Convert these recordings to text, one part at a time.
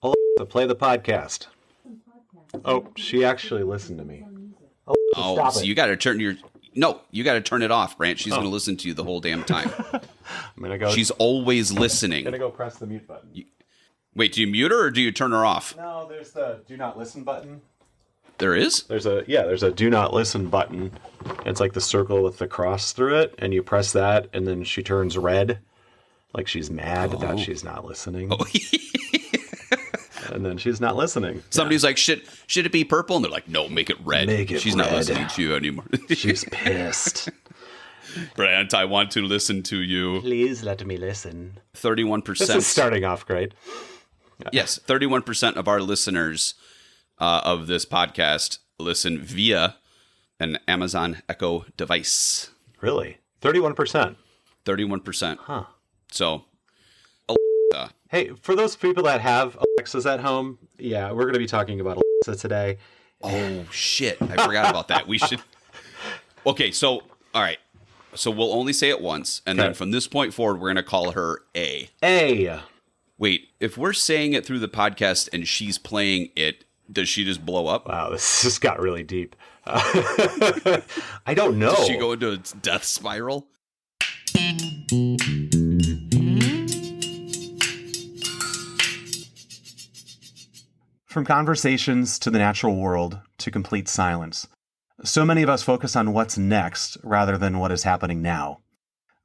Alexa, play the podcast. Oh, she actually listened to me. Oh, stop so it. you got to turn your... No, you got to turn it off, Brant. She's going to listen to you the whole damn time. I'm gonna go. She's always listening. gonna go press the mute button. Wait, do you mute her or do you turn her off? No, there's the do not listen button. There is? There's a do not listen button. It's like the circle with the cross through it, and you press that, and then she turns red, like she's mad that she's not listening. Oh. And then she's not listening. Somebody's like, should it be purple? And they're like, no, make it red. Make it She's red. not listening to you anymore. She's pissed. Brant, I want to listen to you. Please let me listen. 31%. This is starting off great. Yes, 31% of our listeners of this podcast listen via an Amazon Echo device. Really? 31%. 31%. Huh. So, Hey, for those people that have Alexas at home, yeah, we're going to be talking about Alexa today. oh shit, I forgot about that. We should. Okay, so all right, so we'll only say it once, and then Okay. from this point forward, we're gonna call her A. A. Wait, if we're saying it through the podcast and she's playing it, does she just blow up? Wow, this just got really deep. I don't know. Does she go into a death spiral? From conversations to the natural world to complete silence, so many of us focus on what's next rather than what is happening now.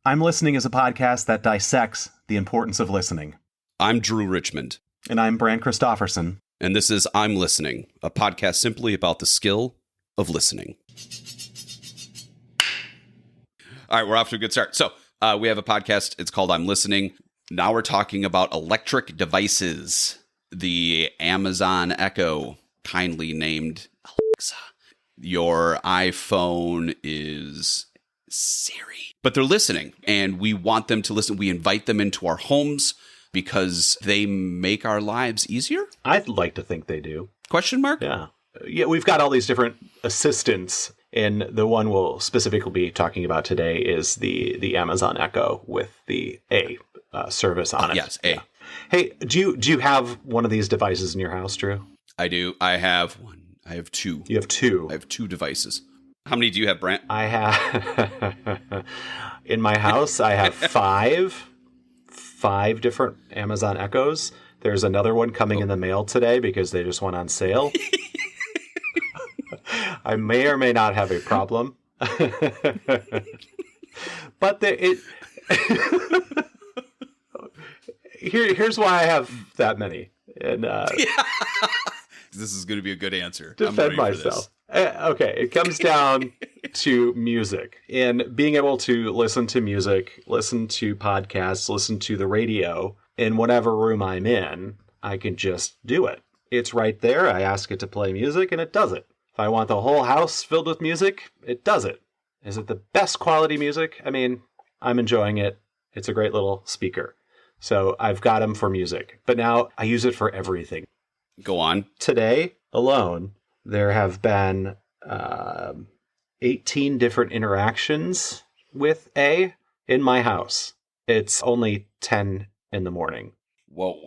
I'm Listening is a podcast that dissects the importance of listening. I'm Drew Richmond, And I'm Brant Christofferson. and this is I'm Listening, a podcast simply about the skill of listening. All right, we're off to a good start. So we have a podcast. It's called I'm Listening. Now we're talking about electric devices. The Amazon Echo, kindly named Alexa. Your iPhone is Siri. But they're listening, and we want them to listen. We invite them into our homes because they make our lives easier? I'd like to think they do. Question mark? Yeah. Yeah, we've got all these different assistants, and the one we'll specifically be talking about today is the Amazon Echo with the A service on it. Yes, A. Yeah. Hey, do you have one of these devices in your house, Drew? I do. I have one. I have two. You have two. I have two devices. How many do you have, Brant? I have in my house. I have five different Amazon Echoes. There's another one coming in the mail today because they just went on sale. I may or may not have a problem, but here's why I have that many. And This is going to be a good answer. defend myself. Okay, it comes down to music and being able to listen to music, listen to podcasts, listen to the radio in whatever room I'm in. I can just do it. It's right there. I ask it to play music and it does it. If I want the whole house filled with music, it does it. Is it the best quality music? I mean, I'm enjoying it. It's a great little speaker. So I've got them for music, but now I use it for everything. Go on. Today alone, there have been 18 different interactions with A in my house. It's only 10 in the morning. Whoa.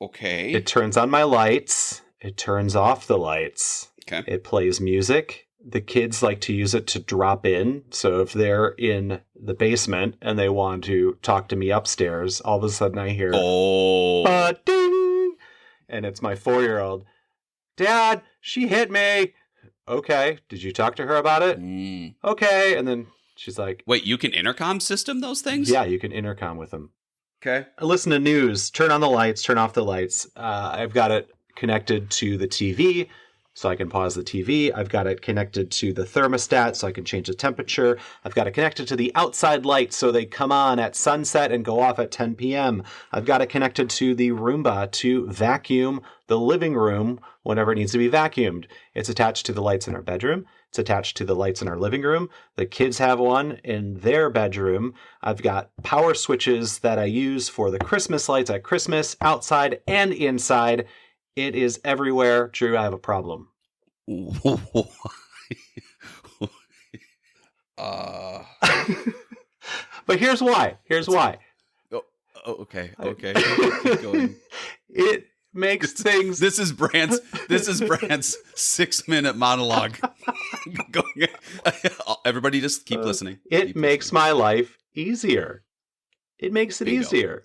Okay. It turns on my lights. It turns off the lights. Okay. It plays music. The kids like to use it to drop in. So if they're in the basement and they want to talk to me upstairs, all of a sudden I hear, Oh. ba-ding! And it's my 4-year-old. Dad, she hit me. Okay. Did you talk to her about it? Mm. Okay. And then she's like, Wait, you can intercom system those things? yeah, you can intercom with them. Okay. I listen to news, turn on the lights, turn off the lights. I've got it connected to the TV so I can pause the TV. I've got it connected to the thermostat so I can change the temperature. I've got it connected to the outside lights so they come on at sunset and go off at 10 p.m. I've got it connected to the Roomba to vacuum the living room whenever it needs to be vacuumed. It's attached to the lights in our bedroom. It's attached to the lights in our living room. The kids have one in their bedroom. I've got power switches that I use for the Christmas lights at Christmas, outside and inside. It is everywhere. Drew, I have a problem. But here's why. Here's why. Okay. Keep going. makes things. This is Brant's 6-minute monologue. Everybody just keep listening. It Keep makes listening. my life easier. It makes it Bingo. easier.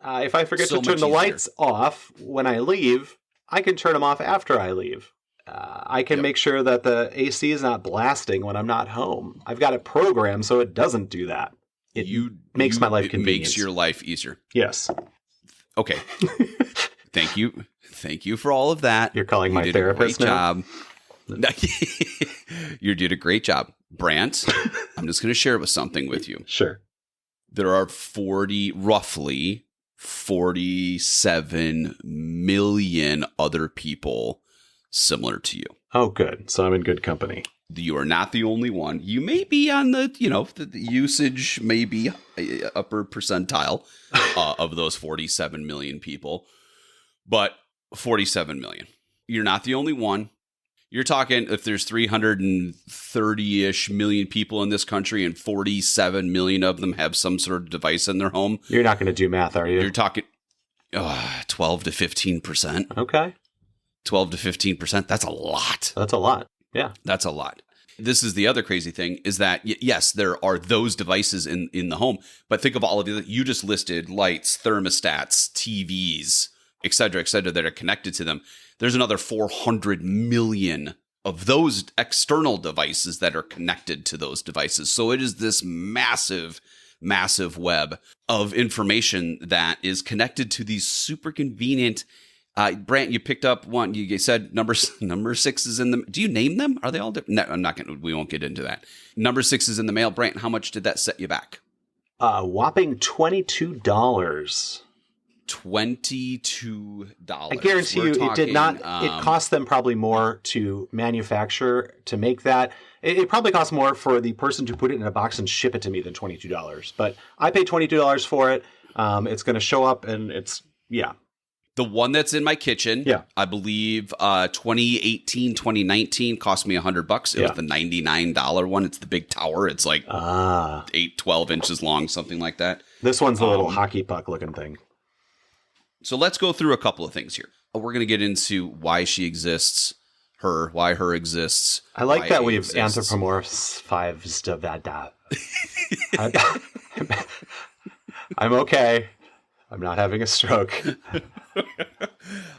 If I forget So to turn much the easier. lights off when I leave, I can turn them off after I leave. I can Yep. make sure that the AC is not blasting when I'm not home. I've got it programmed so it doesn't do that. It makes my life It convenient. makes your life easier. Yes. Okay. Thank you. Thank you for all of that. You're calling You my did therapist a great now? job. You did a great job. Brant, I'm just going to share something with you. Sure. There are roughly 47 million other people similar to you. Oh, good. So I'm in good company. You are not the only one. You may be on the usage may be upper percentile of those 47 million people, but 47 million. You're not the only one. You're talking if there's 330-ish million people in this country and 47 million of them have some sort of device in their home. You're not going to do math, are you? You're talking 12 to 15%. Okay. 12 to 15%. That's a lot. That's a lot. Yeah. That's a lot. This is the other crazy thing is that, yes, there are those devices in the home, but think of all of you just listed: lights, thermostats, TVs, et cetera, that are connected to them. There's another 400 million of those external devices that are connected to those devices. So it is this massive, massive web of information that is connected to these super convenient. Brant, you picked up one. You said number 6 is in the. Do you name them? Are they all different? No, I'm not going to. We won't get into that. Number 6 is in the mail. Brant, how much did that set you back? Whopping $22. $22. I guarantee you, it did not. It cost them probably more to manufacture to make that. It probably cost more for the person to put it in a box and ship it to me than $22. But I paid $22 for it. It's going to show up, and it's The one that's in my kitchen, Yeah. I believe 2018, 2019 cost me $100. It was the $99 one. It's the big tower. It's like 12 inches long, something like that. This one's the little hockey puck looking thing. So let's go through a couple of things here. We're going to get into why she exists, why her exists. I like why that A we've exists. anthropomorphized that. I'm okay. I'm not having a stroke.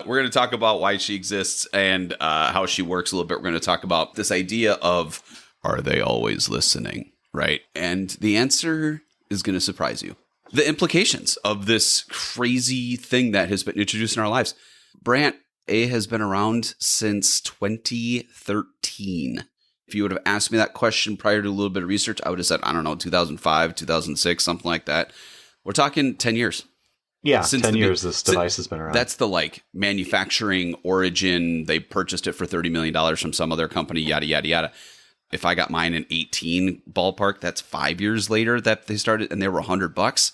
We're going to talk about why she exists and how she works a little bit. We're going to talk about this idea of, are they always listening? Right? And the answer is going to surprise you. The implications of this crazy thing that has been introduced in our lives. Brant, A has been around since 2013. If you would have asked me that question prior to a little bit of research, I would have said, I don't know, 2005, 2006, something like that. We're talking 10 years. Yeah, Since 10 the years this device has been around. That's the manufacturing origin. They purchased it for $30 million from some other company, yada, yada, yada. If I got mine in 18 ballpark, that's 5 years later that they started, and they were $100.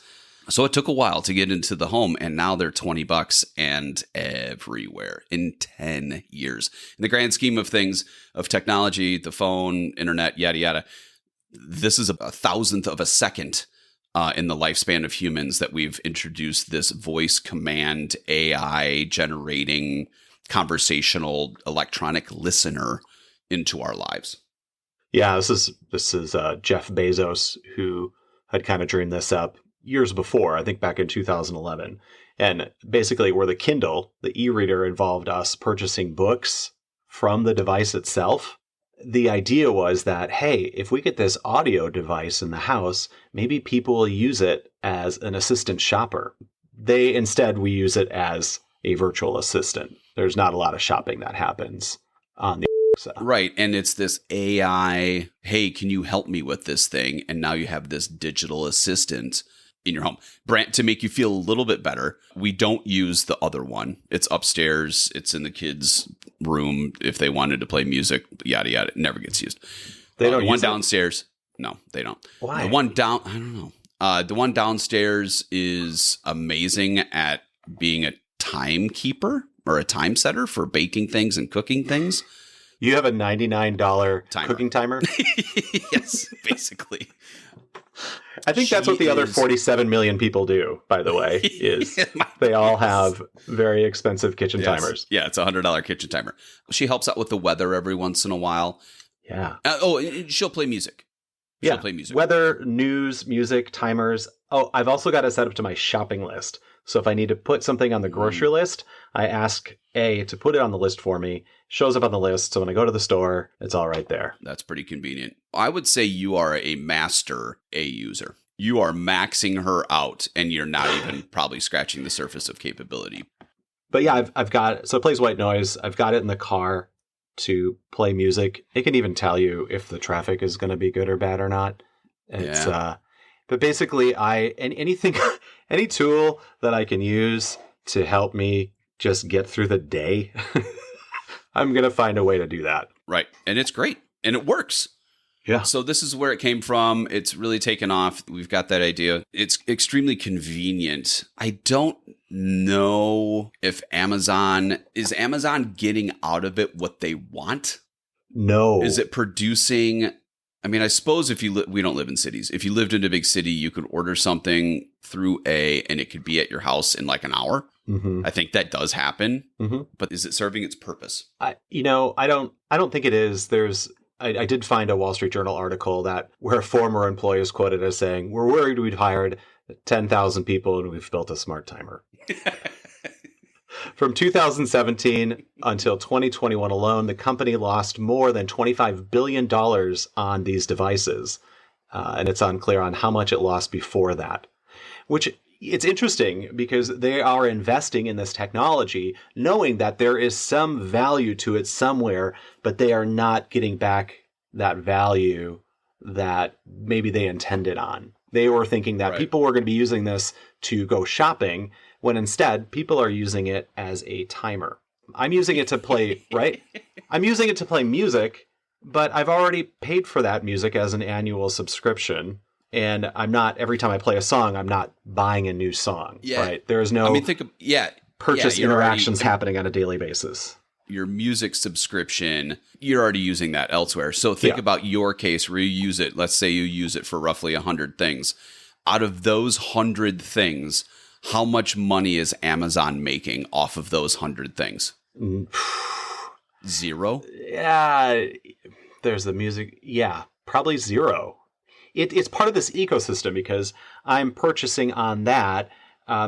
So it took a while to get into the home, and now they're $20 and everywhere in 10 years. In the grand scheme of things, of technology, the phone, internet, yada, yada, this is a 1,000th of a second in the lifespan of humans that we've introduced this voice command AI generating conversational electronic listener into our lives. Yeah, this is Jeff Bezos, who had kind of dreamed this up years before, I think back in 2011. And basically where the Kindle, the e-reader, involved us purchasing books from the device itself. The idea was that, hey, if we get this audio device in the house, maybe people will use it as an assistant shopper. Instead, we use it as a virtual assistant. There's not a lot of shopping that happens on the Right. And it's this AI, hey, can you help me with this thing? And now you have this digital assistant in your home. Brant, to make you feel a little bit better, we don't use the other one. It's upstairs. It's in the kids' room if they wanted to play music, yada, yada. It never gets used. They don't the one use it? downstairs. No, they don't. Why? The one down, I don't know. The one downstairs is amazing at being a timekeeper or a time setter for baking things and cooking things. You have a $99 Timer. cooking timer? Yes, basically. I think that's what the other 47 million people do, by the way, is they all have very expensive kitchen timers. Yeah, it's a $100 kitchen timer. She helps out with the weather every once in a while. Yeah. She'll play music. She'll play music. Weather, news, music, timers. Oh, I've also got it set up to my shopping list. So if I need to put something on the grocery list, I ask A to put it on the list for me. Shows up on the list. So when I go to the store, it's all right there. That's pretty convenient. I would say you are a master A user. You are maxing her out, and you're not even probably scratching the surface of capability. But yeah, I've got, so it plays white noise. I've got it in the car to play music. It can even tell you if the traffic is going to be good or bad or not. It's, but basically anything, any tool that I can use to help me just get through the day, I'm going to find a way to do that. Right. And it's great. And it works. Yeah. So this is where it came from. It's really taken off. We've got that idea. It's extremely convenient. I don't know if is Amazon getting out of it what they want? No. Is it producing? I mean, I suppose if we don't live in cities. If you lived in a big city, you could order something through and it could be at your house in like an hour. Mm-hmm. I think that does happen. Mm-hmm. But is it serving its purpose? I don't think it is. I did find a Wall Street Journal article where a former employee is quoted as saying, "We're worried we'd hired 10,000 people and we've built a smart timer." From 2017 until 2021 alone, the company lost more than $25 billion on these devices. And it's unclear on how much it lost before that, which it's interesting because they are investing in this technology, knowing that there is some value to it somewhere, but they are not getting back that value that maybe they intended on. They were thinking that people were going to be using this to go shopping, when instead people are using it as a timer. I'm using it to play, I'm using it to play music, but I've already paid for that music as an annual subscription. And I'm not, every time I play a song, I'm not buying a new song, right? There is no purchase interactions happening on a daily basis. Your music subscription, you're already using that elsewhere. So think about your case where you use it. Let's say you use it for roughly 100 things. Out of those 100 things, how much money is Amazon making off of those 100 things? Zero? Yeah, there's the music. Yeah, probably zero. It's part of this ecosystem because I'm purchasing on that.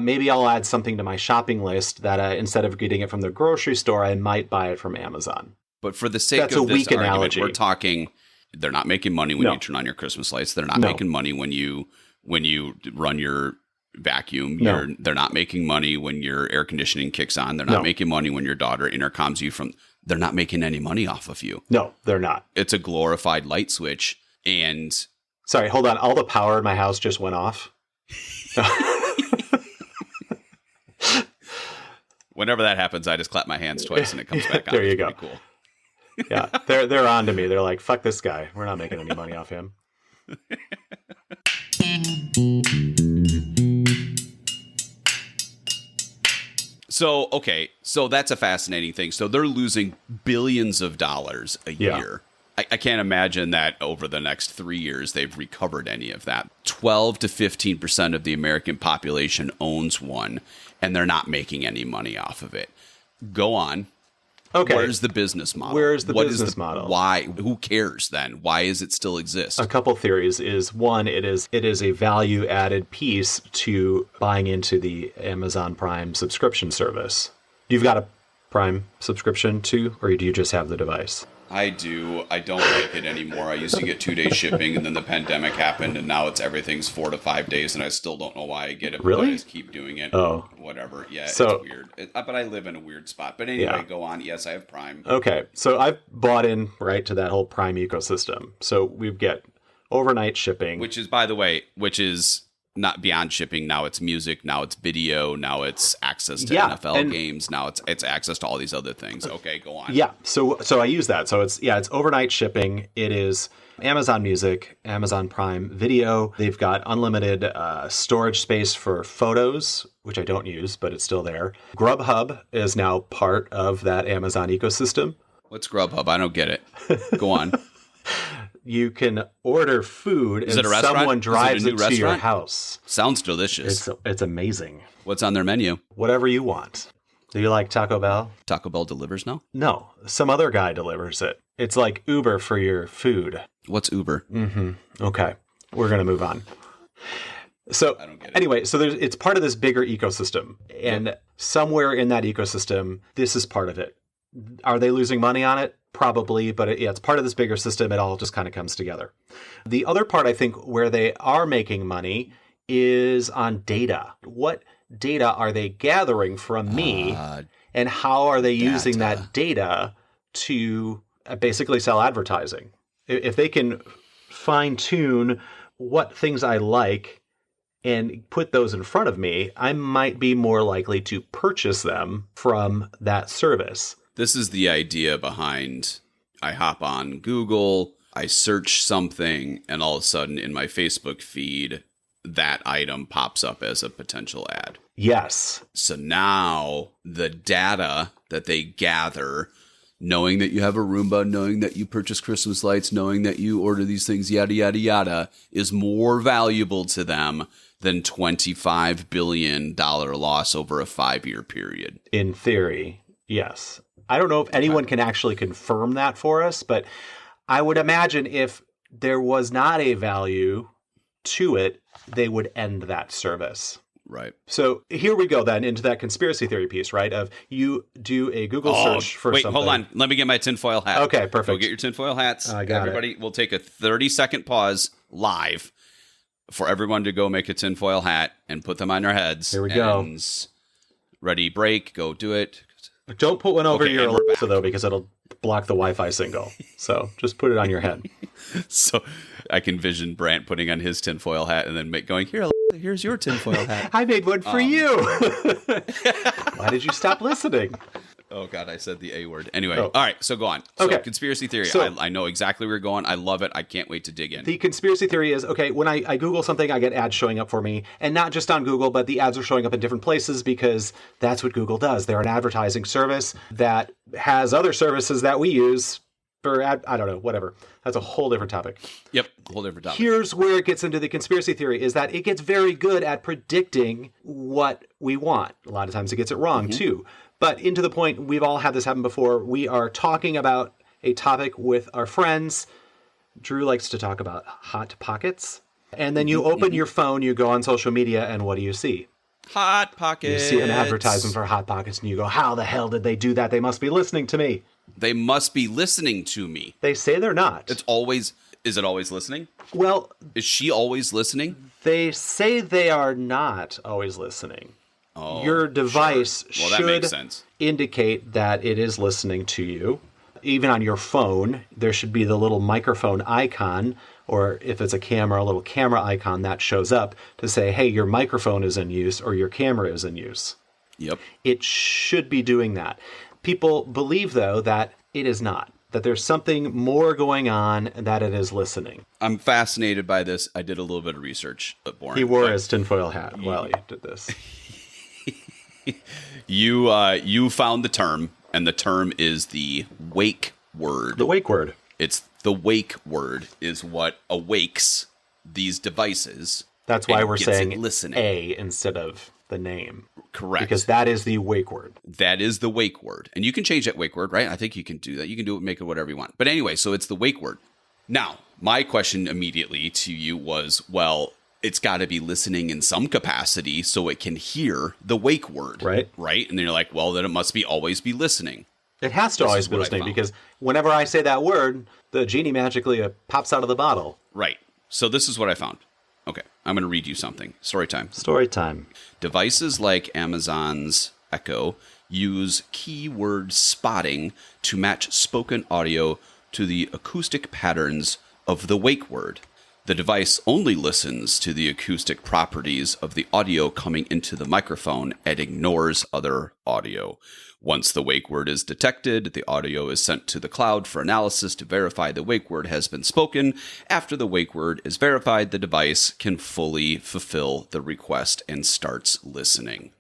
Maybe I'll add something to my shopping list that instead of getting it from the grocery store, I might buy it from Amazon. But for the sake of this argument, we're talking, they're not making money when you turn on your Christmas lights. They're not making money when you run your vacuum. They're not making money when your air conditioning kicks on. They're not making money when your daughter intercoms you from. They're not making any money off of you. No, they're not. It's a glorified light switch. And sorry, hold on. All the power in my house just went off. Whenever that happens, I just clap my hands twice and it comes back on. There you go. Cool. Yeah, they're on to me. They're like, "Fuck this guy. We're not making any money off him." So that's a fascinating thing. So they're losing billions of dollars a year. I can't imagine that over the next 3 years they've recovered any of that. 12 to 15% of the American population owns one, and they're not making any money off of it. Go on. Okay. Where's the business model? Where's the business model? Why? Who cares then? Why does it still exist? A couple theories is, one, it is a value added piece to buying into the Amazon Prime subscription service. You've got a Prime subscription too, or do you just have the device? I do. I don't like it anymore. I used to get 2-day shipping, and then the pandemic happened, and now everything's 4 to 5 days, and I still don't know why I get it. Really? But I just keep doing it. Oh. Whatever. Yeah, so, it's weird. But I live in a weird spot. But anyway, Go on. Yes, I have Prime. Okay. So I've bought in, to that whole Prime ecosystem. So we get overnight shipping. Which is, by the way, not beyond shipping. Now it's music. Now it's video. Now it's access to NFL games. Now it's access to all these other things. Okay, go on. Yeah. So I use that. So it's overnight shipping. It is Amazon Music, Amazon Prime Video. They've got unlimited storage space for photos, which I don't use, but it's still there. Grubhub is now part of that Amazon ecosystem. What's Grubhub? I don't get it. Go on. you can order food Is and it a restaurant? someone Is it a drives new it to your restaurant? house. Sounds delicious. It's amazing. What's on their menu? Whatever you want. Do you like Taco Bell? Taco Bell delivers now? No, some other guy delivers it. It's like Uber for your food. What's Uber? Okay, we're going to move on. So I don't get it. anyway, so it's part of this bigger ecosystem. And somewhere in that ecosystem, this is part of it. Are they losing money on it? Probably, but it's part of this bigger system. It all just kind of comes together. The other part, I think, where they are making money is on data. What data are they gathering from me, and how are they using that data to basically sell advertising? If they can fine tune what things I like and put those in front of me, I might be more likely to purchase them from that service. This is the idea behind I hop on Google, I search something, and all of a sudden in my Facebook feed, that item pops up as a potential ad. Yes. So now the data that they gather, knowing that you have a Roomba, knowing that you purchase Christmas lights, knowing that you order these things, yada, yada, yada, is more valuable to them than $25 billion loss over a 5-year period. In theory, yes. I don't know if anyone can actually confirm that for us, but I would imagine if there was not a value to it, they would end that service. Right. So here we go then into that conspiracy theory piece, right? Of you do a Google search for something. Hold on. Let me get my tinfoil hat. Okay, perfect. Go get your tinfoil hats. I got Everybody, we'll take a 30-second pause live for everyone to go make a tinfoil hat and put them on their heads. Here we go. Ready, break, go do it. Don't put one over Okay, your and we're Alexa, though, because it'll block the Wi-Fi signal. So just put it on your head. So I can vision Brant putting on his tinfoil hat and then going, here's your tinfoil hat. I made one for you. Why did you stop listening? Oh, God, I said the A word. Anyway, Oh. all right, so go on. So Okay. conspiracy theory. So- I know exactly where you're going. I love it. I can't wait to dig in. The conspiracy theory is, okay, when I Google something, I get ads showing up for me. And not just on Google, but the ads are showing up in different places because that's what Google does. They're an advertising service that has other services that we use for I don't know, whatever. That's a whole different topic. Yep, whole different topic. Here's where it gets into the conspiracy theory is that it gets very good at predicting what we want. A lot of times it gets it wrong too. But into the point, we've all had this happen before. We are talking about a topic with our friends. Drew likes to talk about Hot Pockets. And then you open your phone, you go on social media, and what do you see? Hot Pockets. You see an advertisement for Hot Pockets, and you go, how the hell did they do that? They must be listening to me. They must be listening to me. They say they're not. Is it always listening? Well, Is she always listening? they say they are not always listening. Oh, Your device sure. Well, that makes should sense. indicate that it is listening to you. Even on your phone, there should be the little microphone icon, or if it's a camera, a little camera icon that shows up to say, hey, your microphone is in use or your camera is in use. Yep. It should be doing that. People believe, though, that it is not, that there's something more going on, that it is listening. I'm fascinated by this. I did a little bit of research, but boring. He wore his tinfoil hat while he did this. You found the term, and the term is the wake word. The wake word. It's the wake word is what awakes these devices. That's why and we're gets it saying listening. A instead of the name. Correct. Because that is the wake word. That is the wake word. And you can change that wake word, right? I think you can do that. You can do it, make it whatever you want. But anyway, so it's the wake word. Now, my question immediately to you was, well, it's got to be listening in some capacity so it can hear the wake word. Right. Right? And then you're like, well, then it must be always be listening. It has to This always is be what I listening found. because whenever I say that word, the genie magically pops out of the bottle. Right. So this is what I found. Okay. I'm going to read you something. Story time. Story time. Devices like Amazon's Echo use keyword spotting to match spoken audio to the acoustic patterns of the wake word. The device only listens to the acoustic properties of the audio coming into the microphone and ignores other audio. Once the wake word is detected, the audio is sent to the cloud for analysis to verify the wake word has been spoken. After the wake word is verified, the device can fully fulfill the request and starts listening.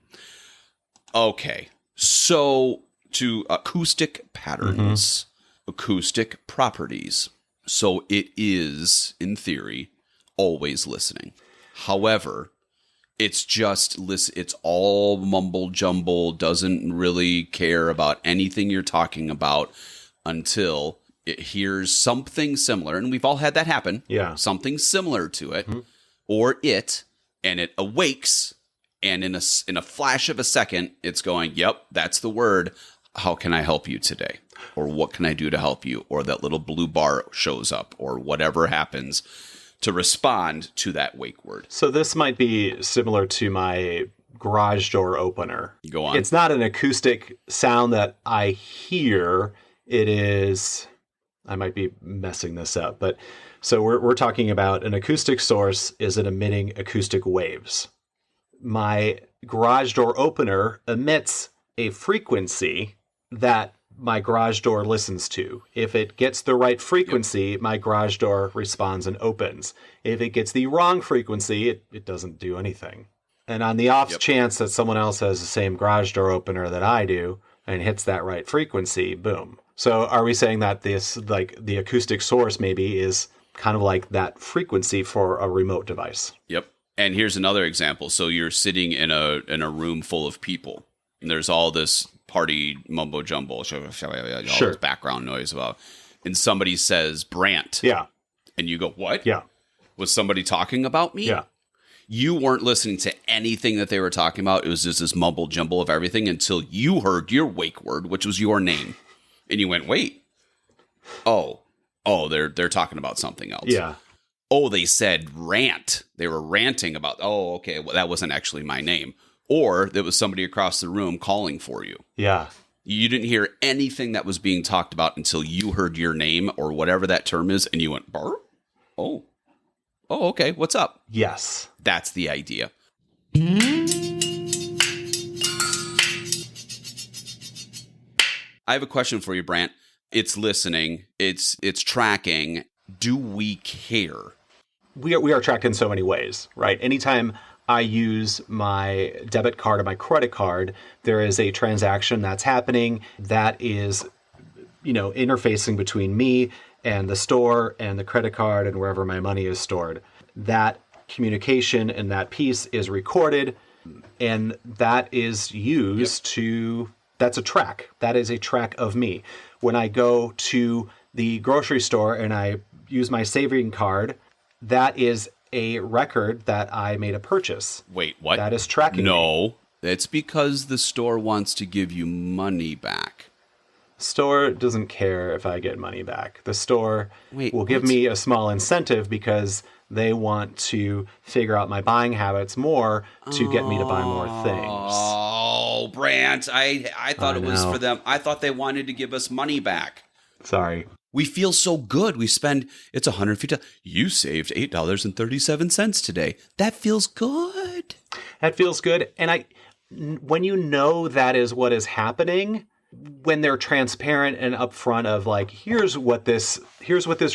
Okay, so to acoustic patterns, acoustic properties. So it is, in theory, always listening. However, it's just it's all mumble jumble, doesn't really care about anything you're talking about until it hears something similar. And we've all had that happen. Yeah. Something similar to it, or and it awakes, and in a flash of a second, it's going, yep, that's the word. How can I help you today? Or what can I do to help you? Or that little blue bar shows up, or whatever happens to respond to that wake word. So this might be similar to my garage door opener. Go on. It's not an acoustic sound that I hear. It is, I might be messing this up, but so we're talking about an acoustic source is it emitting acoustic waves. My garage door opener emits a frequency that my garage door listens to. If it gets the right frequency, my garage door responds and opens. If it gets the wrong frequency, it doesn't do anything. And on the off chance that someone else has the same garage door opener that I do and hits that right frequency, boom. So are we saying that this, like the acoustic source maybe is kind of like that frequency for a remote device? Yep. And here's another example. So you're sitting in a room full of people, and there's all this party mumbo jumbo, all this background noise about, and somebody says Brant. Yeah. And you go, what? Yeah. Was somebody talking about me? Yeah. You weren't listening to anything that they were talking about. It was just this mumble jumble of everything until you heard your wake word, which was your name. And you went, wait. Oh, they're talking about something else. Yeah. Oh, they said rant. They were ranting about, oh, okay, well, that wasn't actually my name. Or there was somebody across the room calling for you. Yeah. You didn't hear anything that was being talked about until you heard your name or whatever that term is, and you went, Burr? Oh, okay, what's up? Yes. That's the idea. I have a question for you, Brant. It's listening. It's tracking. Do we care? We are tracked in so many ways, right? Anytime I use my debit card or my credit card, there is a transaction that's happening that is, interfacing between me and the store and the credit card and wherever my money is stored. That communication and that piece is recorded, and that is used to, that's a track. That is a track of me. When I go to the grocery store and I use my saving card, that is a record that I made a purchase. Wait, what? That is tracking me. No, it's because the store wants to give you money back. Store doesn't care if I get money back. The store will give what? me a small incentive because they want to figure out my buying habits more to get me to buy more things. Oh, Brant, I thought it was for them. I thought they wanted to give us money back. Sorry. We feel so good. We spend, it's $150. You saved $8.37 today. That feels good. That feels good. And when you know that is what is happening, when they're transparent and upfront of like, here's what this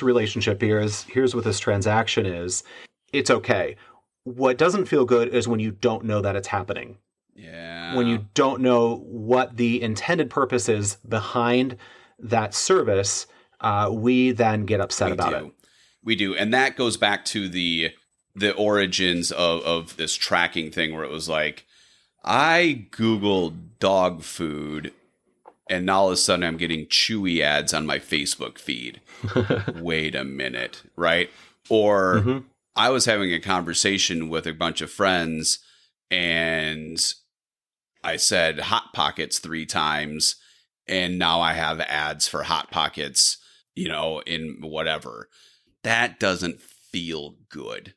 relationship is, here's what this transaction is, it's okay. What doesn't feel good is when you don't know that it's happening. Yeah. When you don't know what the intended purpose is behind that service, we then get upset about it. We do. And that goes back to the origins of this tracking thing where it was like, I Googled dog food and now all of a sudden I'm getting Chewy ads on my Facebook feed. Wait a minute, right? Or I was having a conversation with a bunch of friends and I said Hot Pockets 3 times and now I have ads for Hot Pockets, in whatever. That doesn't feel good.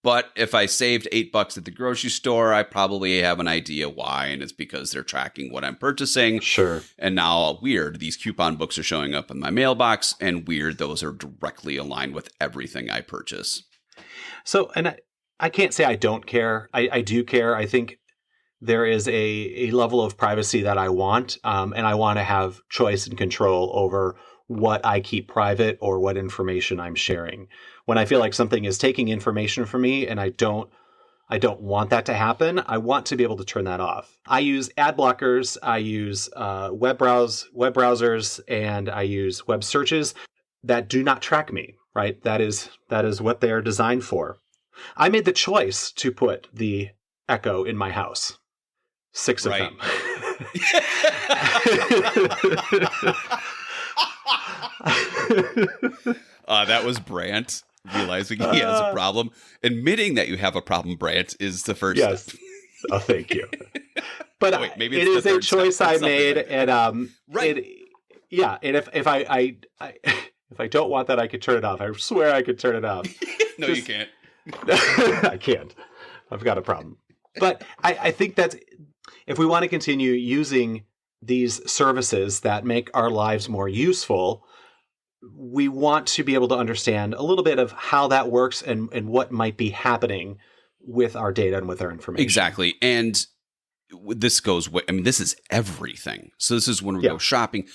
But if I saved $8 at the grocery store, I probably have an idea why, and it's because they're tracking what I'm purchasing. Sure. And now, weird, these coupon books are showing up in my mailbox, and weird, those are directly aligned with everything I purchase. So, and I can't say I don't care. I do care. I think there is a level of privacy that I want, and I want to have choice and control over what I keep private or what information I'm sharing. When I feel like something is taking information from me and I don't want that to happen, I want to be able to turn that off. I use ad blockers, I use web browsers, and I use web searches. that do not track me, right? That is what they are designed for. I made the choice to put the Echo in my house. 6 of them. That was Brant realizing he has a problem. Admitting that you have a problem, Brant, is the first step. Oh, thank you. But wait, maybe it is a choice I made, and right. And if I don't want that, I could turn it off. I swear I could turn it off. No, you can't. I can't. I've got a problem. But I think that's, if we want to continue using these services that make our lives more useful, we want to be able to understand a little bit of how that works and what might be happening with our data and with our information. Exactly. And this goes, this is everything. So this is when we go shopping.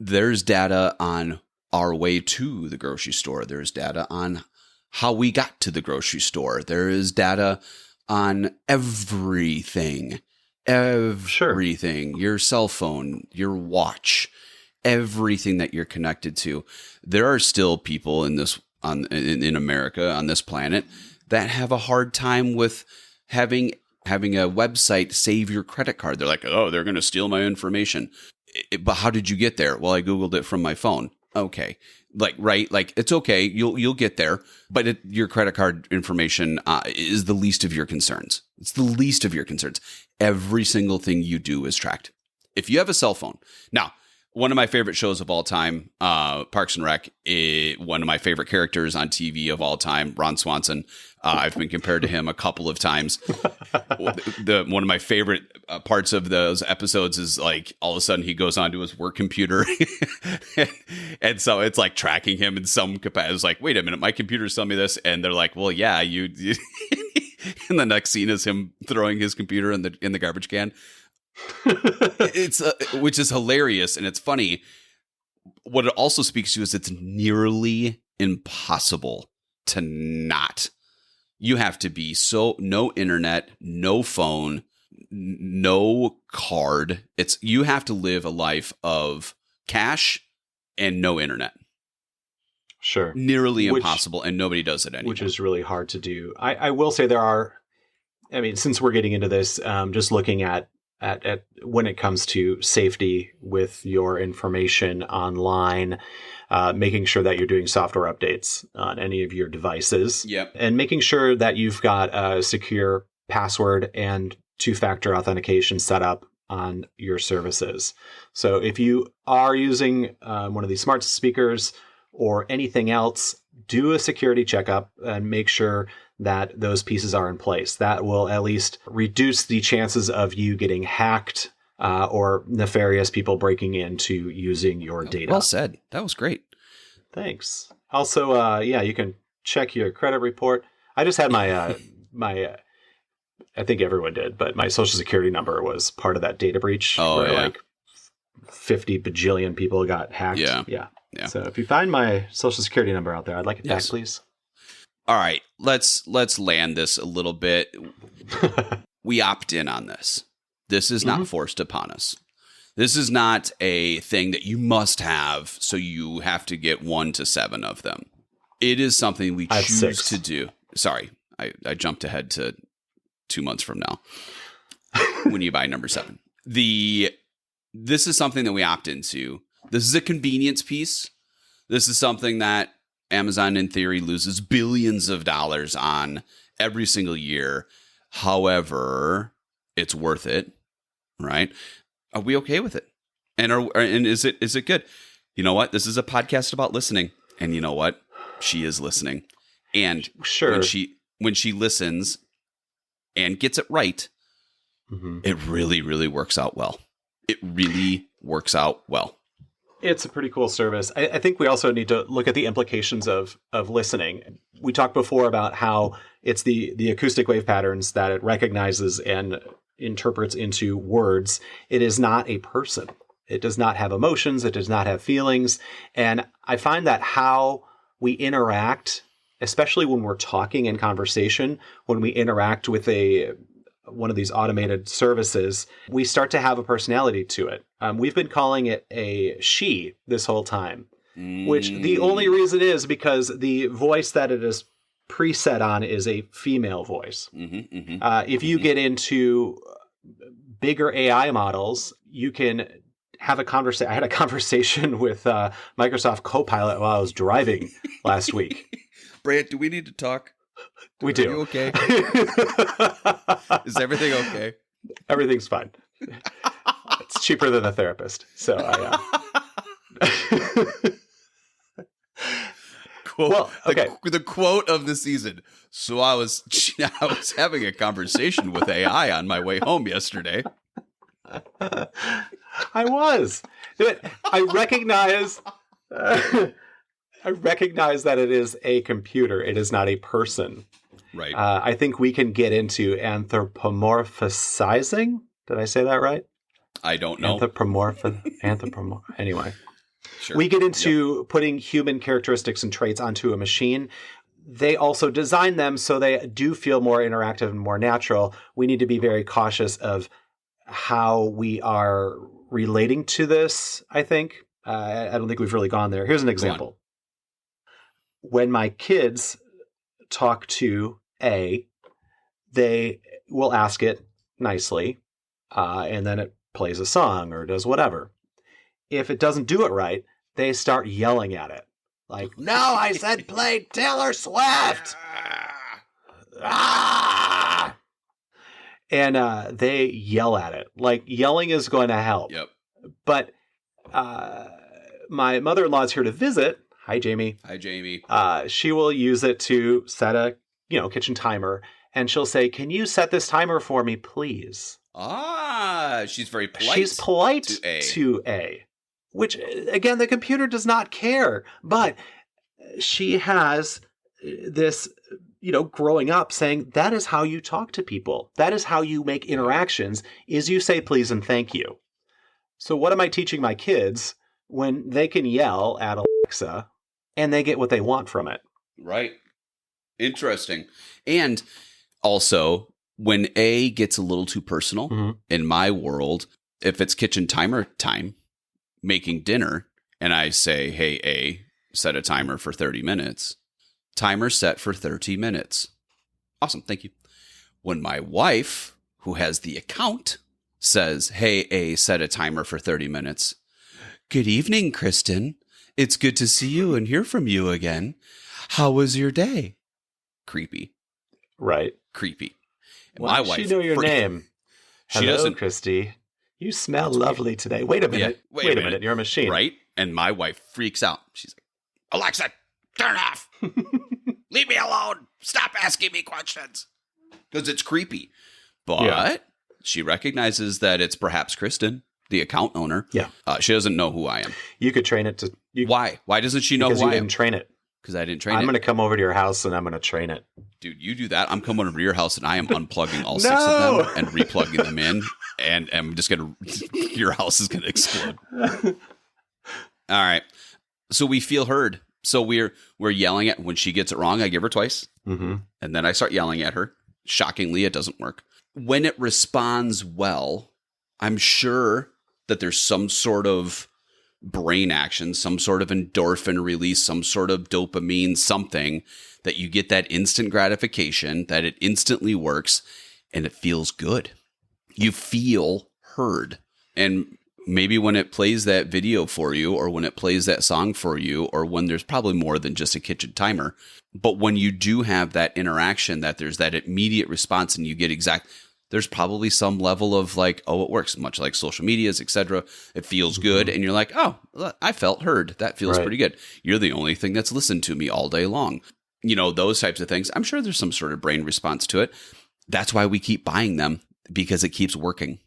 There's data on our way to the grocery store. There's data on how we got to the grocery store. There is data on everything. Everything. Your cell phone, your watch, everything that you're connected to. There are still people in America, on this planet, that have a hard time with having a website save your credit card. They're like, oh, they're going to steal my information. But how did you get there? Well, I Googled it from my phone. Okay. It's okay. You'll get there, but your credit card information is the least of your concerns. It's the least of your concerns. Every single thing you do is tracked. If you have a cell phone. Now, one of my favorite shows of all time, Parks and Rec, one of my favorite characters on TV of all time, Ron Swanson. I've been compared to him a couple of times. One of my favorite parts of those episodes is like all of a sudden he goes onto his work computer, and so it's like tracking him in some capacity. It's like, wait a minute, my computer's telling me this, and they're like, well, yeah, you. And the next scene is him throwing his computer in the garbage can. It's which is hilarious and it's funny. What it also speaks to is it's nearly impossible to not. You have to be no internet, no phone, no card. You have to live a life of cash and no internet. Sure. Nearly impossible, and nobody does it anymore. Which is really hard to do. I will say since we're getting into this, just looking at when it comes to safety with your information online, making sure that you're doing software updates on any of your devices. Yep. And making sure that you've got a secure password and two-factor authentication set up on your services. So if you are using one of these smart speakers or anything else, do a security checkup and make sure that those pieces are in place. That will at least reduce the chances of you getting hacked or nefarious people breaking into using your data. Well said. That was great. Thanks. Also, you can check your credit report. I just had my I think everyone did, but my social security number was part of that data breach. Oh, where yeah. Like 50 bajillion people got hacked. Yeah. So if you find my social security number out there, I'd like it back, Yes. please. All right, let's land this a little bit. We opt in on this. This is not forced upon us. This is not a thing that you must have, so you have to get 1 to 7 of them. It is something we choose 6. to do. Sorry, I jumped ahead to 2 months from now when you buy number 7. This is something that we opt into. This is a convenience piece. This is something that Amazon, in theory, loses billions of dollars on every single year. However, it's worth it, right? Are we okay with it? And is it good? You know what? This is a podcast about listening, and you know what? She is listening, and Sure. when she listens and gets it right, it really, really works out well. It really works out well. It's a pretty cool service. I think we also need to look at the implications of listening. We talked before about how it's the acoustic wave patterns that it recognizes and interprets into words. It is not a person. It does not have emotions. It does not have feelings. And I find that how we interact, especially when we're talking in conversation, when we interact with one of these automated services, we start to have a personality to it. We've been calling it a she this whole time. which the only reason is because the voice that it is preset on is a female voice. If you get into bigger AI models, you can have a conversation. I had a conversation with Microsoft Copilot while I was driving last week. Brant, do we need to talk? We Are do. you okay? Is everything okay? Everything's fine. It's cheaper than a therapist. So Quote, Well, okay. the quote of the season. So I was having a conversation with AI on my way home yesterday. I was. I recognize that it is a computer. It is not a person. Right. I think we can get into anthropomorphizing. Did I say that right? I don't know. Anyway. Sure. We get into putting human characteristics and traits onto a machine. They also design them so they do feel more interactive and more natural. We need to be very cautious of how we are relating to this, I think. I don't think we've really gone there. Here's an example. When my kids talk to A, they will ask it nicely, and then it plays a song or does whatever. If it doesn't do it right, they start yelling at it. Like, no, I said play Taylor Swift! Ah! And they yell at it. Like, yelling is going to help. Yep. But my mother-in-law is here to visit. Hi, Jamie. Hi, Jamie. She will use it to set a kitchen timer. And she'll say, can you set this timer for me, please? She's very polite. She's polite to A. Which, again, the computer does not care. But she has this, growing up saying, that is how you talk to people. That is how you make interactions, is you say please and thank you. So what am I teaching my kids when they can yell at Alexa and they get what they want from it? Right. Interesting. And also, when A gets a little too personal, in my world, if it's kitchen timer time, making dinner, and I say, hey, A, set a timer for 30 minutes, timer set for 30 minutes. Awesome. Thank you. When my wife, who has the account, says, hey, A, set a timer for 30 minutes. Good evening, Kristen. It's good to see you and hear from you again. How was your day? Creepy. Right. Creepy. Why does she know your name? She doesn't. Christy. You smell lovely today. Wait a minute. Yeah, wait a minute. You're a machine. Right? And my wife freaks out. She's like, Alexa, turn off. Leave me alone. Stop asking me questions. Because it's creepy. But she recognizes that it's perhaps Kristen, the account owner. Yeah. She doesn't know who I am. You could train it to... Why? Why doesn't she know who I am? Because you didn't train it. Because I didn't train it. I'm going to come over to your house and I'm going to train it. Dude, you do that. I'm coming over to your house and I am unplugging all 6 of them and replugging them in. And I'm just going to... Your house is going to explode. All right. So we feel heard. So we're yelling at... When she gets it wrong, I give her twice. Mm-hmm. And then I start yelling at her. Shockingly, it doesn't work. When it responds well, I'm sure that there's some sort of brain action, some sort of endorphin release, some sort of dopamine, something that you get that instant gratification, that it instantly works, and it feels good. You feel heard. And maybe when it plays that video for you, or when it plays that song for you, or when there's probably more than just a kitchen timer, but when you do have that interaction, that there's that immediate response and you get there's probably some level of like, oh, it works, much like social medias, etc. It feels good. And you're like, oh, I felt heard. That feels pretty good. You're the only thing that's listened to me all day long. Those types of things. I'm sure there's some sort of brain response to it. That's why we keep buying them, because it keeps working.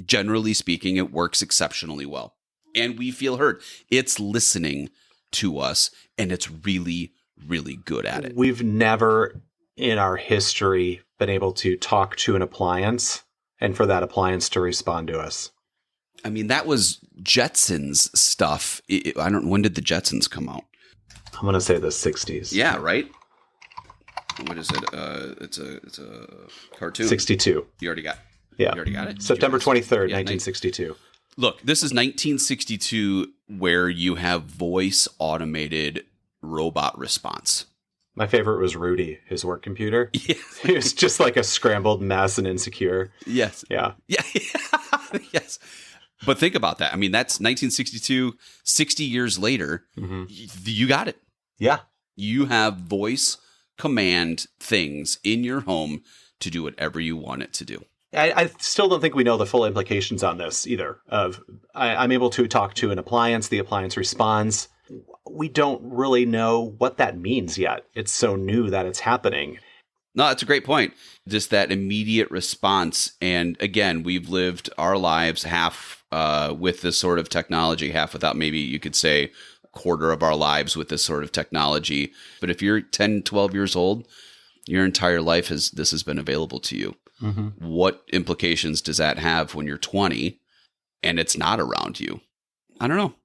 Generally speaking, it works exceptionally well. And we feel heard. It's listening to us, and it's really, really good at it. We've never in our history been able to talk to an appliance and for that appliance to respond to us. I mean, that was Jetsons stuff. When did the Jetsons come out? I'm going to say the 60s. Yeah, right? What is it? It's a cartoon. 62. You already got Yeah. You already got it? September 23rd, 1962. Look, this is 1962 where you have voice automated robot response. My favorite was Rudy, his work computer. Yeah. It was just like a scrambled mess and insecure. Yes. Yeah. Yeah. Yes. But think about that. I mean, that's 1962, 60 years later. Mm-hmm. You got it. Yeah. You have voice command things in your home to do whatever you want it to do. I still don't think we know the full implications on this either. I'm able to talk to an appliance, the appliance responds. We don't really know what that means yet. It's so new that it's happening. No, that's a great point. Just that immediate response. And again, we've lived our lives half with this sort of technology, half without, maybe you could say a quarter of our lives with this sort of technology. But if you're 10, 12 years old, your entire life this has been available to you. Mm-hmm. What implications does that have when you're 20 and it's not around you? I don't know.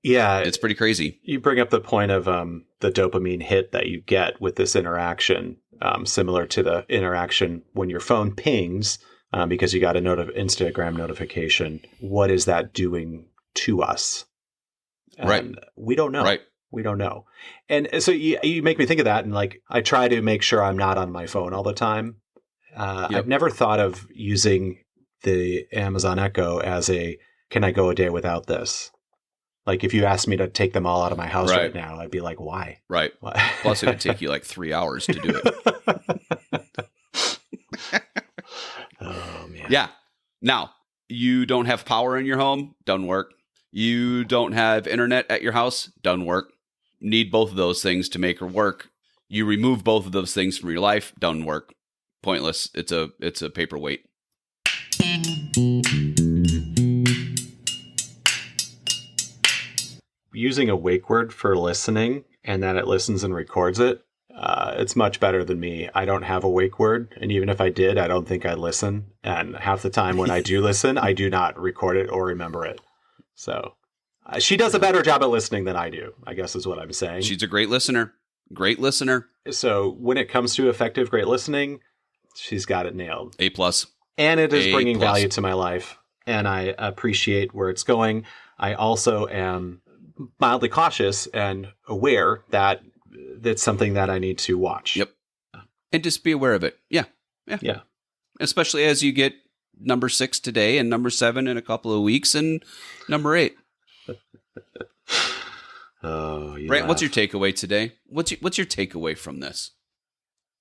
Yeah. It's pretty crazy. You bring up the point of the dopamine hit that you get with this interaction, similar to the interaction when your phone pings because you got a Instagram notification. What is that doing to us? Right. We don't know. Right. We don't know. And so you make me think of that. And like, I try to make sure I'm not on my phone all the time. Yep. I've never thought of using the Amazon Echo as can I go a day without this? Like if you asked me to take them all out of my house right now, I'd be like, why? Right. Why? Plus, it would take you like 3 hours to do it. Oh, man. Yeah. Now, you don't have power in your home? Doesn't work. You don't have internet at your house? Doesn't work. Need both of those things to make it work. You remove both of those things from your life? Doesn't work. Pointless. It's a paperweight. Using a wake word for listening and then it listens and records it, it's much better than me. I don't have a wake word, and even if I did, I don't think I'd listen. And half the time when I do listen, I do not record it or remember it. So she does a better job at listening than I do, I guess is what I'm saying. She's a great listener. Great listener. So when it comes to effective, great listening, she's got it nailed. A+. And it is A+. bringing value to my life, and I appreciate where it's going. I also am mildly cautious and aware that that's something that I need to watch. Yep. And just be aware of it. Yeah. Especially as you get number 6 today and number 7 in a couple of weeks and number 8. Oh, Brant, what's your takeaway today? What's your takeaway from this?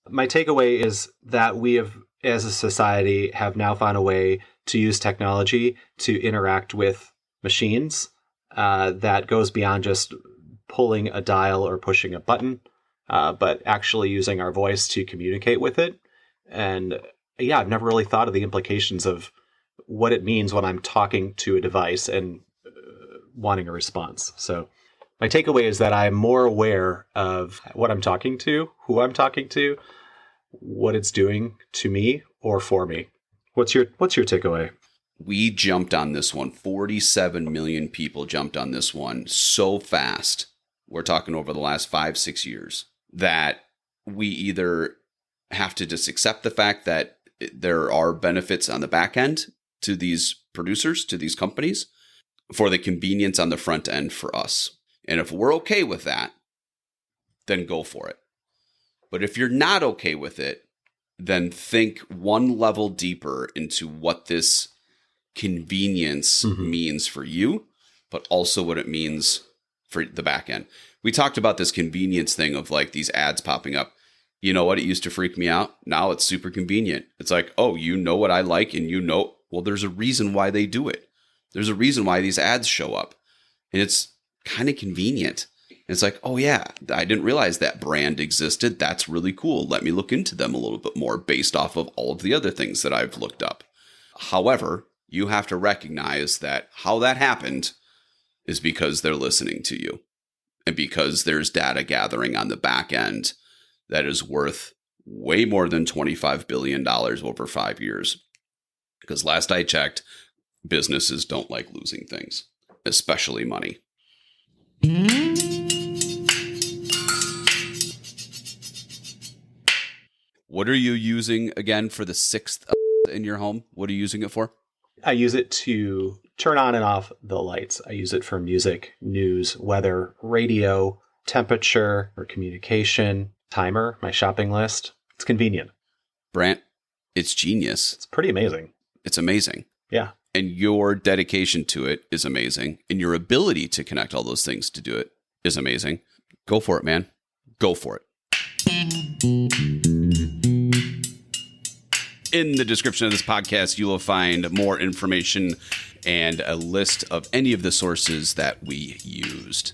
My takeaway is that we have, as a society, have now found a way to use technology to interact with machines that goes beyond just pulling a dial or pushing a button, but actually using our voice to communicate with it. And yeah, I've never really thought of the implications of what it means when I'm talking to a device and wanting a response. So my takeaway is that I'm more aware of what I'm talking to, who I'm talking to, what it's doing to me or for me. What's your takeaway? We jumped on this one. 47 million people jumped on this one so fast. We're talking over the last 5-6 years that we either have to just accept the fact that there are benefits on the back end to these producers, to these companies, for the convenience on the front end for us. And if we're okay with that, then go for it. But if you're not okay with it, then think one level deeper into what this convenience means for you, but also what it means for the back end. We talked about this convenience thing of like these ads popping up. You know what? It used to freak me out. Now it's super convenient. It's like, oh, you know what I like, and well, there's a reason why they do it. There's a reason why these ads show up, and it's kind of convenient. And it's like, oh yeah, I didn't realize that brand existed. That's really cool. Let me look into them a little bit more based off of all of the other things that I've looked up. However, you have to recognize that how that happened is because they're listening to you and because there's data gathering on the back end that is worth way more than $25 billion over 5 years. Because last I checked, businesses don't like losing things, especially money. What are you using again for the 6th in your home? What are you using it for? I use it to turn on and off the lights. I use it for music, news, weather, radio, temperature, or communication, timer, my shopping list. It's convenient. Brant, it's genius. It's pretty amazing. It's amazing. Yeah. And your dedication to it is amazing. And your ability to connect all those things to do it is amazing. Go for it, man. Go for it. In the description of this podcast, you will find more information and a list of any of the sources that we used.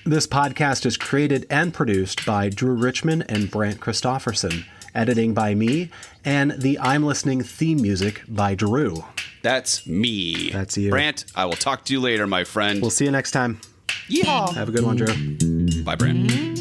This podcast is created and produced by Drew Richmond and Brant Christofferson. Editing by me, and the I'm Listening theme music by Drew. That's me. That's you. Brant, I will talk to you later, my friend. We'll see you next time. Yeehaw. Have a good one, Drew. Bye, Brant.